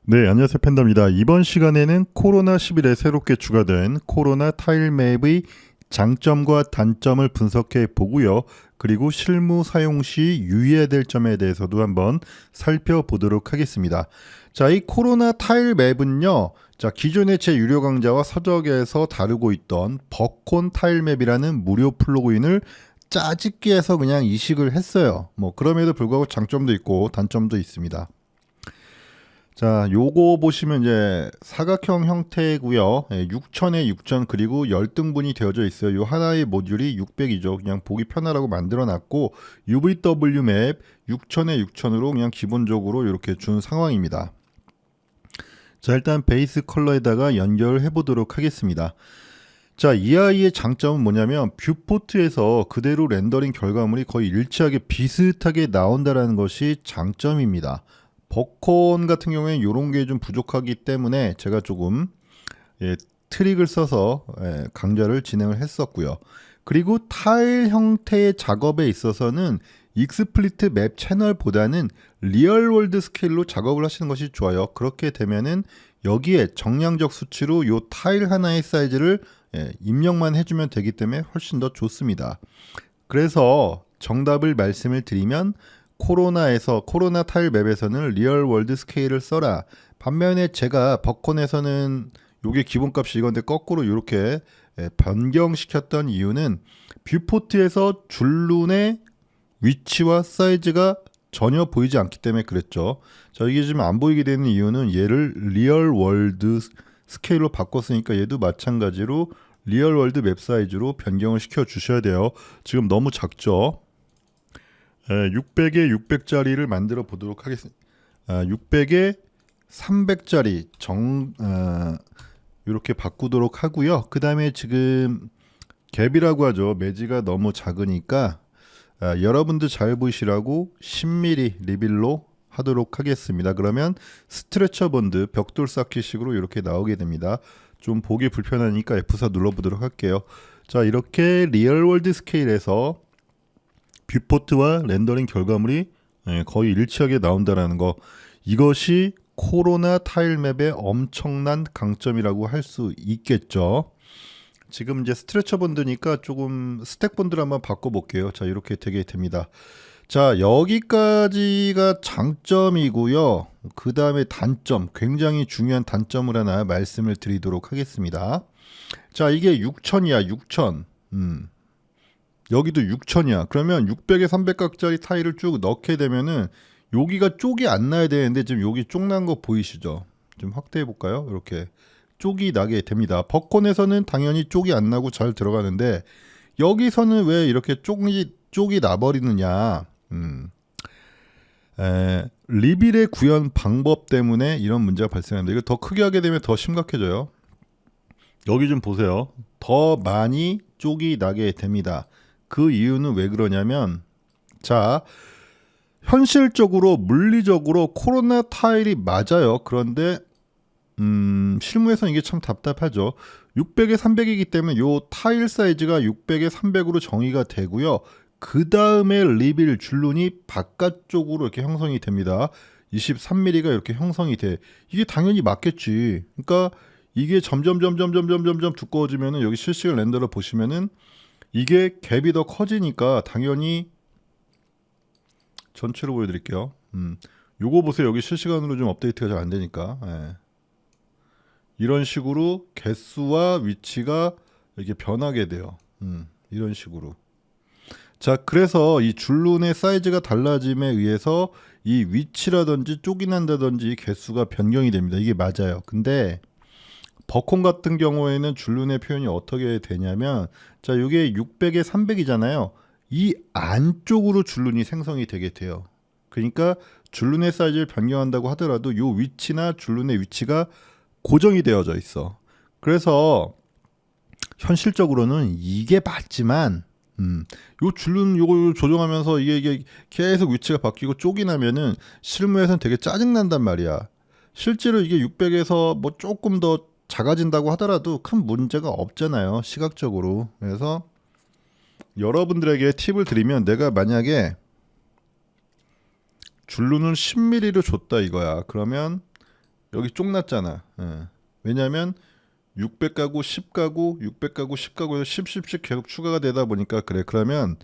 네, 안녕하세요. 팬더입니다. 이번 시간에는 코로나11에 새롭게 추가된 코로나 타일 맵의 장점과 단점을 분석해 보고요. 그리고 실무 사용 시 유의해야 될 점에 대해서도 한번 살펴보도록 하겠습니다. 자, 이 코로나 타일 맵은요. 자, 기존의 제 유료 강좌와 서적에서 다루고 있던 버콘 타일 맵이라는 무료 플러그인을 짜집기 해서 그냥 이식을 했어요. 그럼에도 불구하고 장점도 있고 단점도 있습니다. 자, 요거 보시면 이제 사각형 형태고요. 6000에 6000 그리고 열등분이 되어져 있어요. 요 하나의 모듈이 600이죠. 그냥 보기 편하라고 만들어 놨고 UVW 맵 6000에 6000으로 그냥 기본적으로 이렇게 준 상황입니다. 자, 일단 베이스 컬러에다가 연결해 보도록 하겠습니다. 자, 이 아이의 장점은 뭐냐면 뷰포트에서 그대로 렌더링 결과물이 거의 일치하게 비슷하게 나온다는 것이 장점입니다. 버콘 같은 경우에는 이런 게 좀 부족하기 때문에 제가 조금 트릭을 써서 강좌를 진행을 했었고요. 그리고 타일 형태의 작업에 있어서는 익스플리트 맵 채널보다는 리얼월드 스케일로 작업을 하시는 것이 좋아요. 그렇게 되면은 여기에 정량적 수치로 이 타일 하나의 사이즈를 입력만 해주면 되기 때문에 훨씬 더 좋습니다. 그래서 정답을 말씀을 드리면 코로나 타일 맵에서는 리얼 월드 스케일을 써라. 반면에 제가 버콘에서는 요게 기본값이 이건데 거꾸로 이렇게 변경시켰던 이유는 뷰포트에서 줄눈의 위치와 사이즈가 전혀 보이지 않기 때문에 그랬죠. 자, 이게 지금 안 보이게 되는 이유는 얘를 리얼 월드 스케일로 바꿨으니까 얘도 마찬가지로 리얼 월드 맵 사이즈로 변경을 시켜 주셔야 돼요. 지금 너무 작죠. 600에 600짜리를 만들어 보도록 하겠습니다. 600에 300짜리 이렇게 바꾸도록 하고요. 그 다음에 지금 갭이라고 하죠. 매지가 너무 작으니까 여러분들 잘 보이시라고 10mm 리빌로 하도록 하겠습니다. 그러면 스트레처 본드 벽돌 쌓기식으로 이렇게 나오게 됩니다. 좀 보기 불편하니까 F4 눌러보도록 할게요. 자, 이렇게 리얼월드 스케일에서 뷰포트와 렌더링 결과물이 거의 일치하게 나온다는 거, 이것이 코로나 타일 맵의 엄청난 강점이라고 할 수 있겠죠. 지금 이제 스트레처 본드니까 조금 스택 본드를 한번 바꿔볼게요. 자, 이렇게 되게 됩니다. 자, 여기까지가 장점이고요. 그 다음에 단점, 굉장히 중요한 단점을 하나 말씀을 드리도록 하겠습니다. 자, 이게 6000이야 6000. 여기도 6000이야. 그러면 600에 300각짜리 타일을 쭉 넣게 되면은 여기가 쪽이 안 나야 되는데 지금 여기 쪽 난 거 보이시죠? 좀 확대해 볼까요? 이렇게 쪽이 나게 됩니다. 버콘에서는 당연히 쪽이 안 나고 잘 들어가는데 여기서는 왜 이렇게 쪽이 나버리느냐? 리빌의 구현 방법 때문에 이런 문제가 발생합니다. 이거 더 크게 하게 되면 더 심각해져요. 여기 좀 보세요. 더 많이 쪽이 나게 됩니다. 그 이유는 왜 그러냐면, 자, 현실적으로 물리적으로 코로나 타일이 맞아요. 그런데 실무에서는 이게 참 답답하죠. 600에 300이기 때문에 요 타일 사이즈가 600에 300으로 정의가 되고요. 그 다음에 리빌 줄눈이 바깥쪽으로 이렇게 형성이 됩니다. 23mm가 이렇게 형성이 돼. 이게 당연히 맞겠지. 그러니까 이게 점점 두꺼워지면은 여기 실시간 렌더를 보시면은 이게 갭이 더 커지니까 당연히 전체로 보여드릴게요. 요거 보세요. 여기 실시간으로 좀 업데이트가 잘 안 되니까. 이런 식으로 개수와 위치가 이렇게 변하게 돼요. 이런 식으로. 자, 그래서 이 줄눈의 사이즈가 달라짐에 의해서 이 위치라든지 쪽이 난다든지 개수가 변경이 됩니다. 이게 맞아요. 근데 버콘 같은 경우에는 줄눈의 표현이 어떻게 되냐면, 자, 이게 600에 300이잖아요. 이 안쪽으로 줄눈이 생성이 되게 돼요. 그러니까 줄눈의 사이즈를 변경한다고 하더라도 이 위치나 줄눈의 위치가 고정이 되어져 있어. 그래서 현실적으로는 이게 맞지만 요 줄눈 요거 조정하면서 이게 계속 위치가 바뀌고 쪽이 나면은 실무에서는 되게 짜증난단 말이야. 실제로 이게 600에서 뭐 조금 더 작아진다고 하더라도 큰 문제가 없잖아요, 시각적으로. 그래서 여러분들에게 팁을 드리면, 내가 만약에 줄눈을 10mm로 줬다 이거야. 그러면 여기 쫑났잖아. 왜냐면 600가구, 10가구, 600가구, 10가구에서 10, 10씩 계속 추가가 되다 보니까 그래. 그러면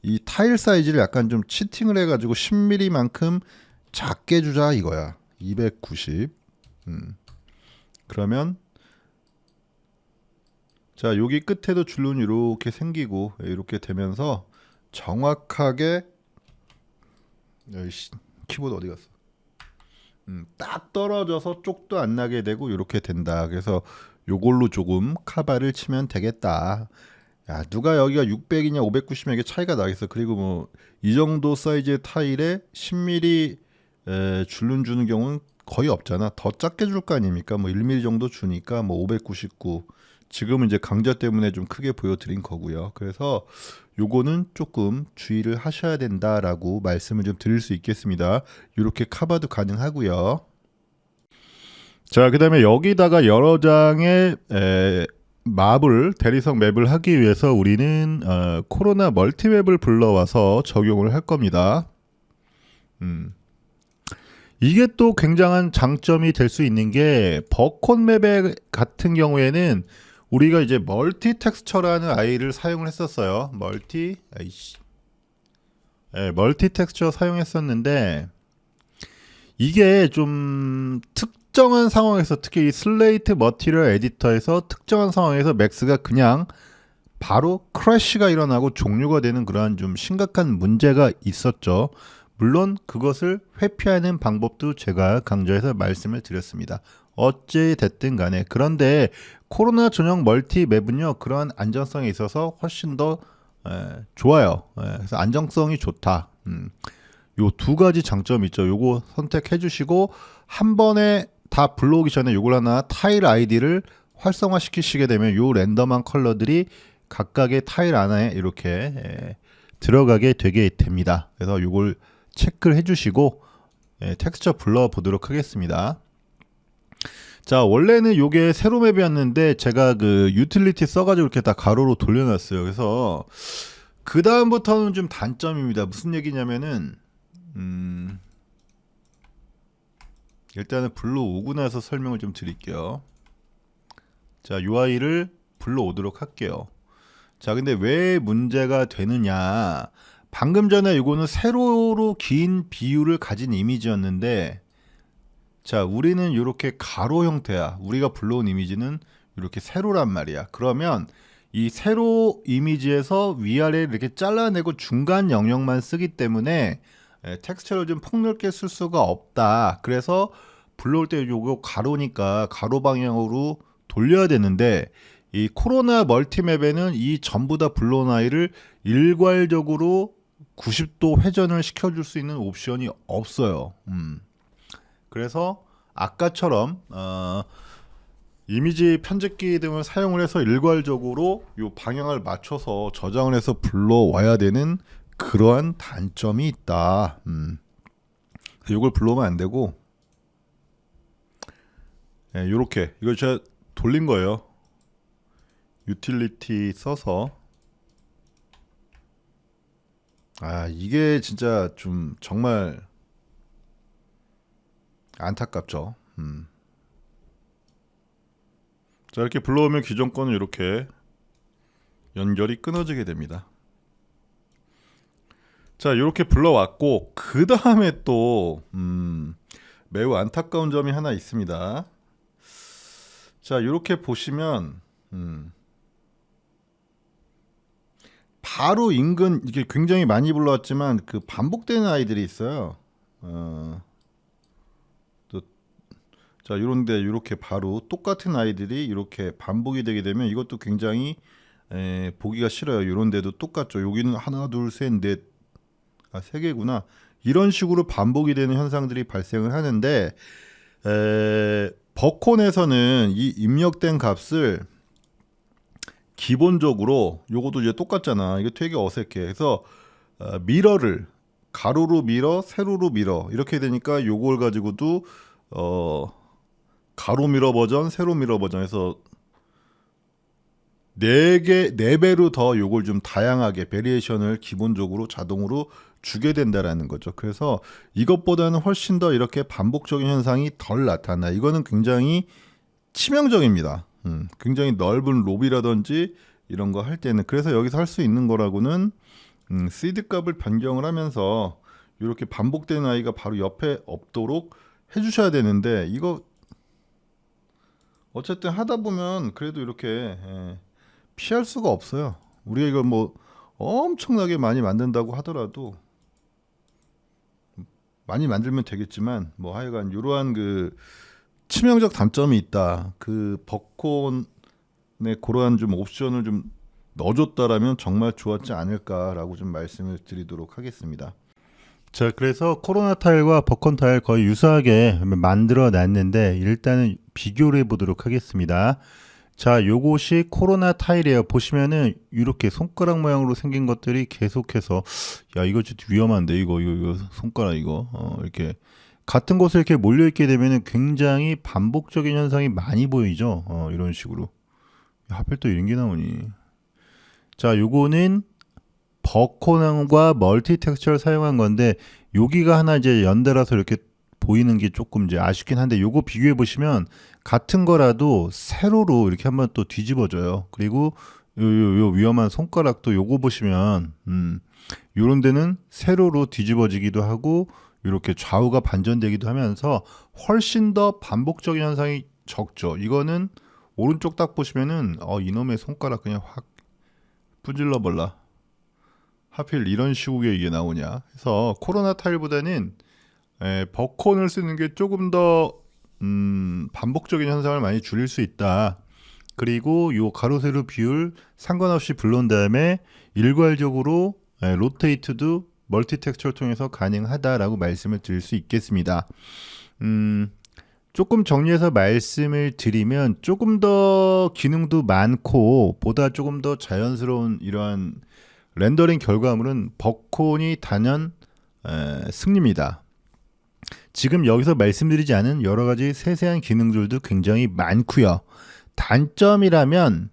이 타일 사이즈를 약간 좀 치팅을 해가지고 10mm만큼 작게 주자 이거야. 290. 그러면 자 여기 끝에도 줄눈이 이렇게 생기고 이렇게 되면서 정확하게 야이씨, 키보드 어디 갔어? 딱 떨어져서 쪽도 안 나게 되고 이렇게 된다. 그래서 요걸로 조금 카바를 치면 되겠다. 야, 누가 여기가 600이냐 590이냐 이게 차이가 나겠어. 그리고 뭐 이 정도 사이즈의 타일에 10mm 줄눈 주는 경우는 거의 없잖아. 더 작게 줄 거 아닙니까? 뭐 1mm 정도 주니까 뭐 599. 지금은 이제 강좌 때문에 좀 크게 보여드린 거고요. 그래서 요거는 조금 주의를 하셔야 된다라고 말씀을 좀 드릴 수 있겠습니다. 이렇게 카바도 가능하고요. 자, 그다음에 여기다가 여러 장의 맵을 대리석 맵을 하기 위해서 우리는 코로나 멀티맵을 불러와서 적용을 할 겁니다. 이게 또 굉장한 장점이 될 수 있는 게 버콘 맵 같은 경우에는 우리가 이제 멀티 텍스처라는 아이를 사용을 했었어요. 멀티 텍스처 사용했었는데 이게 좀 특정한 상황에서 특히 이 슬레이트 머티리얼 에디터에서 특정한 상황에서 맥스가 그냥 바로 크래쉬가 일어나고 종료가 되는 그러한 좀 심각한 문제가 있었죠. 물론 그것을 회피하는 방법도 제가 강좌에서 말씀을 드렸습니다. 어찌 됐든 간에. 그런데 코로나 전용 멀티 맵은요 그러한 안전성에 있어서 훨씬 더 좋아요. 그래서 안정성이 좋다. 요 두 가지 장점이 있죠. 요거 선택해 주시고 한 번에 다 불러오기 전에 요걸 하나 타일 아이디를 활성화 시키시게 되면 요 랜덤한 컬러들이 각각의 타일 안에 이렇게 들어가게 되게 됩니다. 그래서 요걸 체크를 해주시고 텍스처 불러보도록 하겠습니다. 자, 원래는 요게 세로 맵이었는데 제가 그 유틸리티 써가지고 이렇게 다 가로로 돌려놨어요. 그래서 그 다음부터는 좀 단점입니다. 무슨 얘기냐면은 일단은 불러오고 나서 설명을 좀 드릴게요. 자, UI를 불러오도록 할게요. 자, 근데 왜 문제가 되느냐? 방금 전에 이거는 세로로 긴 비율을 가진 이미지였는데, 자, 우리는 이렇게 가로 형태야. 우리가 불러온 이미지는 이렇게 세로란 말이야. 그러면 이 세로 이미지에서 위아래를 이렇게 잘라내고 중간 영역만 쓰기 때문에 텍스처를 좀 폭넓게 쓸 수가 없다. 그래서 불러올 때 요거 가로니까 가로 방향으로 돌려야 되는데 이 코로나 멀티맵에는 이 전부 다 불러온 아이를 일괄적으로 90도 회전을 시켜줄 수 있는 옵션이 없어요. 그래서 아까처럼 이미지 편집기 등을 사용을 해서 일괄적으로 이 방향을 맞춰서 저장을 해서 불러와야 되는 그러한 단점이 있다. 이걸 불러오면 안 되고 요렇게 이걸 제가 돌린 거예요. 유틸리티 써서 이게 진짜 좀 정말 안타깝죠. 자, 이렇게 불러오면 기존 거는 이렇게 연결이 끊어지게 됩니다. 자, 이렇게 불러왔고 그 다음에 또 매우 안타까운 점이 하나 있습니다. 자, 이렇게 보시면 바로 인근 이게 굉장히 많이 불러왔지만 그 반복되는 아이들이 있어요. 자, 이런데 이렇게 바로 똑같은 아이들이 이렇게 반복이 되게 되면 이것도 굉장히 보기가 싫어요. 이런데도 똑같죠. 여기는 하나, 둘, 셋, 넷, 세 개구나. 이런 식으로 반복이 되는 현상들이 발생을 하는데 버콘에서는 이 입력된 값을 기본적으로 요것도 이제 똑같잖아. 이거 되게 어색해. 그래서 미러를 가로로 미러, 세로로 미러 이렇게 되니까 요걸 가지고도 가로 미러 버전, 세로 미러 버전에서 네 배로 더 요걸 좀 다양하게 베리에이션을 기본적으로 자동으로 주게 된다라는 거죠. 그래서 이것보다는 훨씬 더 이렇게 반복적인 현상이 덜 나타나. 이거는 굉장히 치명적입니다. 굉장히 넓은 롭이라든지 이런 거 할 때는. 그래서 여기서 할 수 있는 거라고는 시드 값을 변경을 하면서 이렇게 반복되는 아이가 바로 옆에 없도록 해주셔야 되는데, 이거 어쨌든 하다 보면 그래도 이렇게 피할 수가 없어요. 우리가 이걸 뭐 엄청나게 많이 만든다고 하더라도, 많이 만들면 되겠지만 뭐 하여간 이러한 그 치명적 단점이 있다. 그 벚콘에 그러한 좀 옵션을 좀 넣어줬다라면 정말 좋았지 않을까라고 좀 말씀을 드리도록 하겠습니다. 자, 그래서 코로나 타일과 벚콘 타일 거의 유사하게 만들어 놨는데 일단은 비교를 해보도록 하겠습니다. 자, 요것이 코로나 타일이에요. 보시면은 이렇게 손가락 모양으로 생긴 것들이 계속해서, 야, 이거 좀 위험한데, 이거 손가락 이거 이렇게 같은 곳에 이렇게 몰려 있게 되면은 굉장히 반복적인 현상이 많이 보이죠. 이런 식으로. 하필 또 이런 게 나오니. 자, 요거는 버콘과 멀티 텍스처를 사용한 건데, 여기가 하나 이제 연달아서 이렇게 보이는 게 조금 이제 아쉽긴 한데, 요거 비교해 보시면 같은 거라도 세로로 이렇게 한번 또 뒤집어져요. 그리고 요 위험한 손가락도 요거 보시면 요런 데는 세로로 뒤집어지기도 하고 이렇게 좌우가 반전되기도 하면서 훨씬 더 반복적인 현상이 적죠. 이거는 오른쪽 딱 보시면은 이놈의 손가락 그냥 확 부질러 볼라. 하필 이런 시국에 이게 나오냐. 그래서 코로나 타일보다는 버콘을 쓰는 게 조금 더 반복적인 현상을 많이 줄일 수 있다. 그리고 요 가로 세로 비율 상관없이 불러온 다음에 일괄적으로 로테이트도 멀티 텍스처를 통해서 가능하다라고 말씀을 드릴 수 있겠습니다. 조금 정리해서 말씀을 드리면 조금 더 기능도 많고 보다 조금 더 자연스러운 이러한 렌더링 결과물은 벚콘이 단연 승리입니다. 지금 여기서 말씀드리지 않은 여러 가지 세세한 기능들도 굉장히 많고요. 단점이라면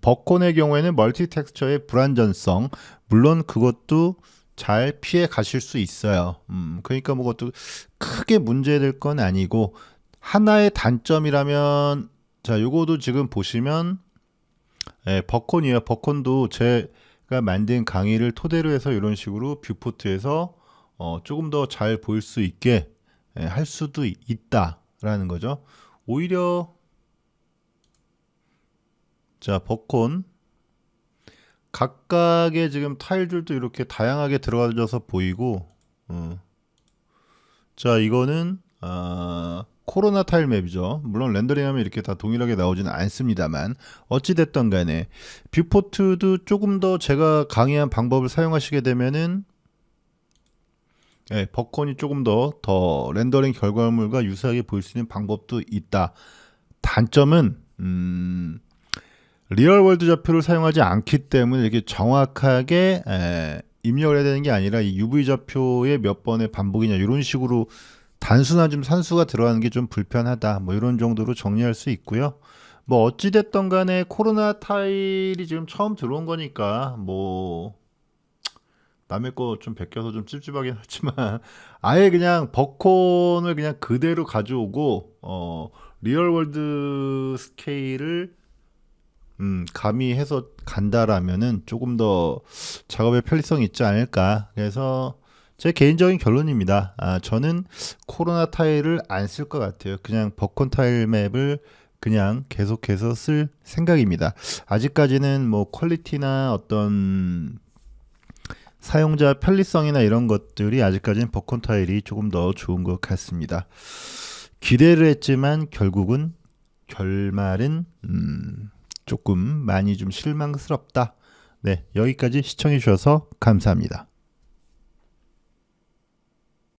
벚콘의 경우에는 멀티 텍스처의 불안전성, 물론 그것도 잘 피해 가실 수 있어요. 그러니까 뭐 그것도 크게 문제될 건 아니고, 하나의 단점이라면, 자, 요거도 지금 보시면 벚콘이에요. 벚콘도 제가 만든 강의를 토대로 해서 이런 식으로 뷰포트에서 조금 더 잘 보일 수 있게 할 수도 있다라는 거죠. 오히려 자, 벚콘 각각의 지금 타일들도 이렇게 다양하게 들어가져서 보이고, 자, 이거는 코로나 타일 맵이죠. 물론 렌더링하면 이렇게 다 동일하게 나오지는 않습니다만, 어찌됐든 간에 뷰포트도 조금 더 제가 강의한 방법을 사용하시게 되면은 벚콘이 조금 더 렌더링 결과물과 유사하게 보일 수 있는 방법도 있다. 단점은 리얼월드 좌표를 사용하지 않기 때문에 이렇게 정확하게 입력을 해야 되는 게 아니라 이 UV 좌표의 몇 번의 반복이냐 이런 식으로 단순한 좀 산수가 들어가는 게 좀 불편하다. 뭐 이런 정도로 정리할 수 있고요. 뭐 어찌됐던 간에 코로나 타일이 지금 처음 들어온 거니까 뭐 남의 거 좀 베껴서 좀 찝찝하긴 하지만 아예 그냥 벚콘을 그냥 그대로 가져오고 리얼월드 스케일을 가미해서 간다라면은 조금 더 작업에 편리성이 있지 않을까. 그래서 제 개인적인 결론입니다. 저는 코로나 타일을 안 쓸 것 같아요. 그냥 벚콘 타일 맵을 그냥 계속해서 쓸 생각입니다. 아직까지는 뭐 퀄리티나 어떤 사용자 편리성이나 이런 것들이 아직까지는 벚콘 타일이 조금 더 좋은 것 같습니다. 기대를 했지만 결국은 결말은 조금 많이 좀 실망스럽다. 네, 여기까지 시청해 주셔서 감사합니다.